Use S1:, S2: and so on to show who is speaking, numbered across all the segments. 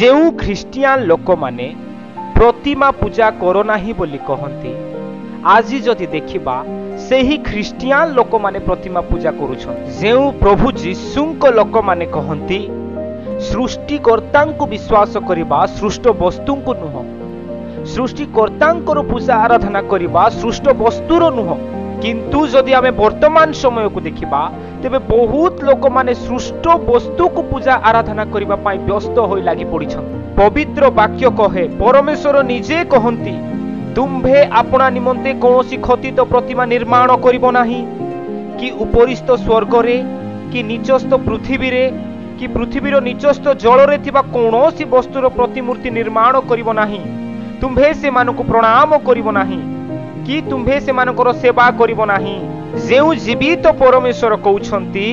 S1: जेउ Christian लोक माने प्रतिमा पूजा करो नाही बोली कहंती, आज जदि देखिबा सेही ख्रिस्टियान लोक माने प्रतिमा पूजा करुछन। जेउ प्रभु जीशुंक लोक माने कहंती सृष्टिकर्ता को विश्वास करिबा सृष्ट वस्तु को नुह, सृष्टिकर्ता पूजा आराधना करिबा सृष्ट वस्तुर नुह। किंतु जदि आमे वर्तमान समय को देखिबा तेबे बहुत लोक माने सृष्ट वस्तु को पूजा आराधना करिबा पाई व्यस्त होई लागि पड़िछन। पवित्र वाक्य कहे, परमेश्वर निजे कहंती तुम्भे आपना निमंते कौनसी खतित प्रतिमा निर्माण करिबो नाही, कि उपरिस्थ स्वर्ग रे कि नीचस्थ पृथ्वी रे कि पृथ्वीर नीचस्थ जल रे थिबा कौनसी वस्तुर प्रतिमूर्ति निर्माण करिबो नाही। तुम्भे से मानको प्रणाम करिबो नाही, कि तुम्भे से मानकर सेवा करिबो नाही। जेउ जीवित परमेश्वर कहउछंती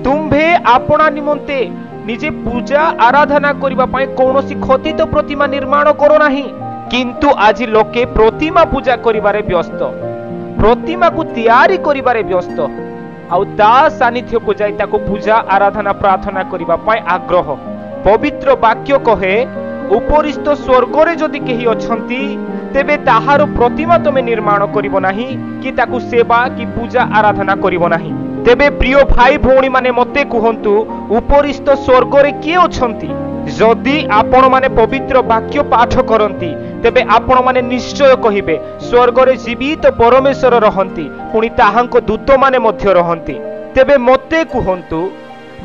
S1: तुम्भे आपना निमंते निजे पूजा आराधना करिबा पई कौनसी खतित प्रतिमा निर्माण करो नाही। किंतु आज लोके प्रतिमा पूजा करिबारे व्यस्त, प्रतिमा को तैयारी करिबारे व्यस्त, आउ ता सानिध्य को जाई ताको पूजा आराधना प्रार्थना करिबा पई आग्रह। पवित्र वाक्य कहे, उपरिस्थ स्वर्ग रे जदि केही अछंती तेबे ताहार प्रतिमा तमे निर्माण करिबो नाही, कि ताकू सेवा कि पूजा आराधना करिबो नाही। तेबे प्रिय भाई भौणी माने मते कहंतु उपरिस्थ स्वर्ग रे के अछंती। जदि आपण माने पवित्र वाक्य पाठ करंती तेबे आपण माने निश्चय कहिबे स्वर्ग रे जीवित परमेश्वर रहंती, पुनी ताहांक दूत माने मध्य रहंती। तेबे मते कहंतु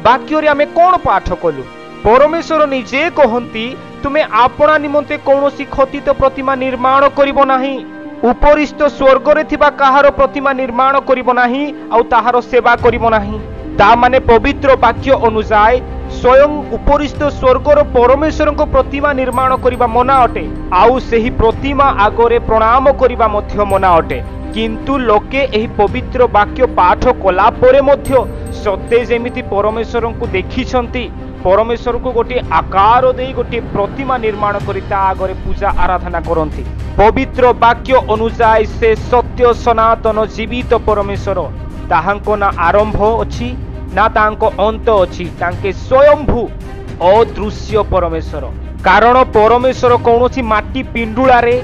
S1: वाक्य रे आमे कोन पाठ कलु। परमेश्वर निजे कहंती तुमे आपना निमंते कौनसी खतित प्रतिमा निर्माण करिबो नाही, उपरिस्थ स्वर्ग रे थिबा काहार प्रतिमा निर्माण करिबो नाही, आउ ताहार सेवा करिबो नाही। ता माने पवित्र वाक्य अनुसार स्वयं उपरिस्थ स्वर्गर परमेश्वर को प्रतिमा निर्माण करिबा मना अटे, आउ सेही प्रतिमा आगरे प्रणाम करिबा मध्य मना अटे। किंतु लोके एही पवित्र वाक्य पाठ कला परे मध्य सत्य जेमिति परमेश्वर को देखिछंती, परमेश्वर को गोटे आकार दे गोटे प्रतिमा निर्माण करी ता आगरे पूजा आराधना करंती। पवित्र वाक्य अनुसार से सत्य सनातन जीवित परमेश्वर, ताहांको ना आरंभ अछि ना तांको अंत अछि, तांके स्वयंभू अदृश्य परमेश्वर। कारण परमेश्वर कौनसी माटी पिंडुला रे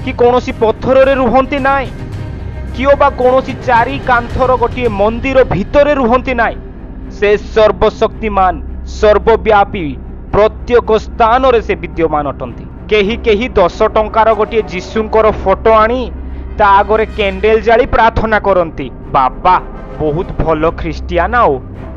S1: कि कौनसी पत्थर रे रुहंती नाय, किओ बा कौनसी चारि कांथर गोटे मंदिर भितरे रुहंती नाय। से सर्वशक्तिमान सर्वव्यापी प्रत्येक स्थान रे से विद्यमान अटंती। केही केही 10 टंकार गोटे जीशुंकर फोटो आनी ता आगरे कैंडल जाली प्रार्थना करंती, बाबा बहुत भलो ख्रिस्टियान।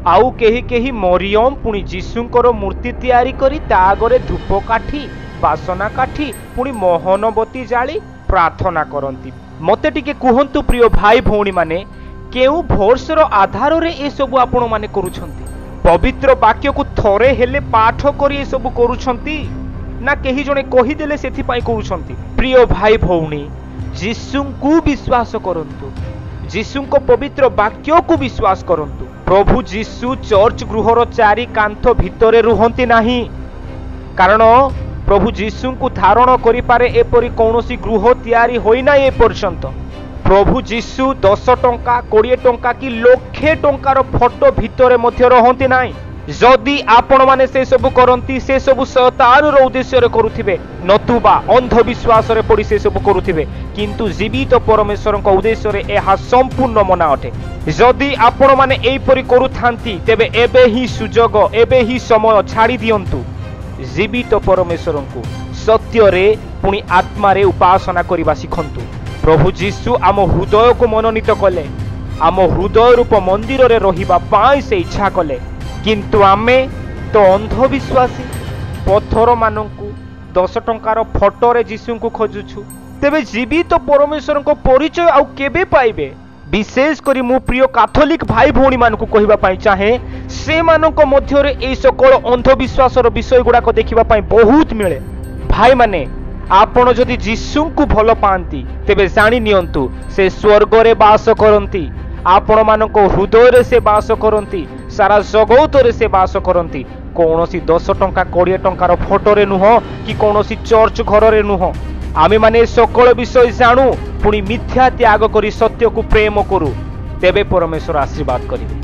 S1: आउ केही केही मरियम पुनी जीशुंकर मूर्ति तैयारी करी ता आगरे धूप काठी बासना काठी पुनी मोहनबती जाली प्रार्थना करंती। मते टिके कुहंतु प्रिय भाई भौणी माने केउ भरोसर आधार रे ए सब आपण माने करूछंती। पवित्र वाक्य को थरे हेले पाठ करी ए सब करूछंती ना केही जणे कहि देले सेथि पई करूछंती। प्रिय भाई भौणी जीशु को विश्वास करंतु, जीशु को पवित्र वाक्य को विश्वास करंतु। प्रभु जीशु चर्च गृहर चारि कांथ भितरे रुहंती नाही, कारण प्रभु जीशु को धारण करि पारे एपरि कौनसी गृह तैयारी होई ना ए पर्यंत। प्रभु जीशु 10 टंका 20 टंका कि लक्षे टंकार फोटो भितरे मध्य रहंती नाही। जदि आपण माने से सब करंती से सब शैतान रो उद्देश्य रे करूथिबे, नतुबा अंधविश्वास रे पड़ी से सब करूथिबे। किंतु जीवित परमेश्वर को उद्देश्य रे एहा संपूर्ण मना अटे। जदि आपण माने एई परि करूथांती तेबे एबे ही सुजोग एबे ही समय छाड़ी दियंतु। जीवित परमेश्वर को सत्य रे पुनी आत्मा रे उपासना करिबा सिखंतु। प्रभु जीशु आम हृदय को मनोनीत कले, आम हृदय रूप मंदिर रे रहिबा पाई से इच्छा कले। किंतु आमे तो अंधविश्वासी पत्थर मानकु 10 टंकार फोटो रे जीशु को खोजुछु। तेबे जीवित परमेश्वर को परिचय आउ केबे पाइबे। विशेष करी मु प्रिय कैथोलिक भाई भौणी मानकु कहिबा पाई चाहे से मानक मध्य रे ए सकल अंधविश्वास रो विषय गुडा को देखिबा पाई बहुत मिले। भाई माने आपण जदि जीशु को भल पांती तेबे जानि नियंतु से स्वर्ग रे वास करंती, आपण मानक हृदय रे से वास करंती, सारा जगत रे से वास करंती। कौनसी 10 टंका 20 टंकार फोटो रे नुह कि कौनसी चर्च घर रे नुह। आमे माने सकल विषय जानू पुनी मिथ्या त्याग करी सत्य को प्रेम करू, तेबे परमेश्वर आशीर्वाद करिवे।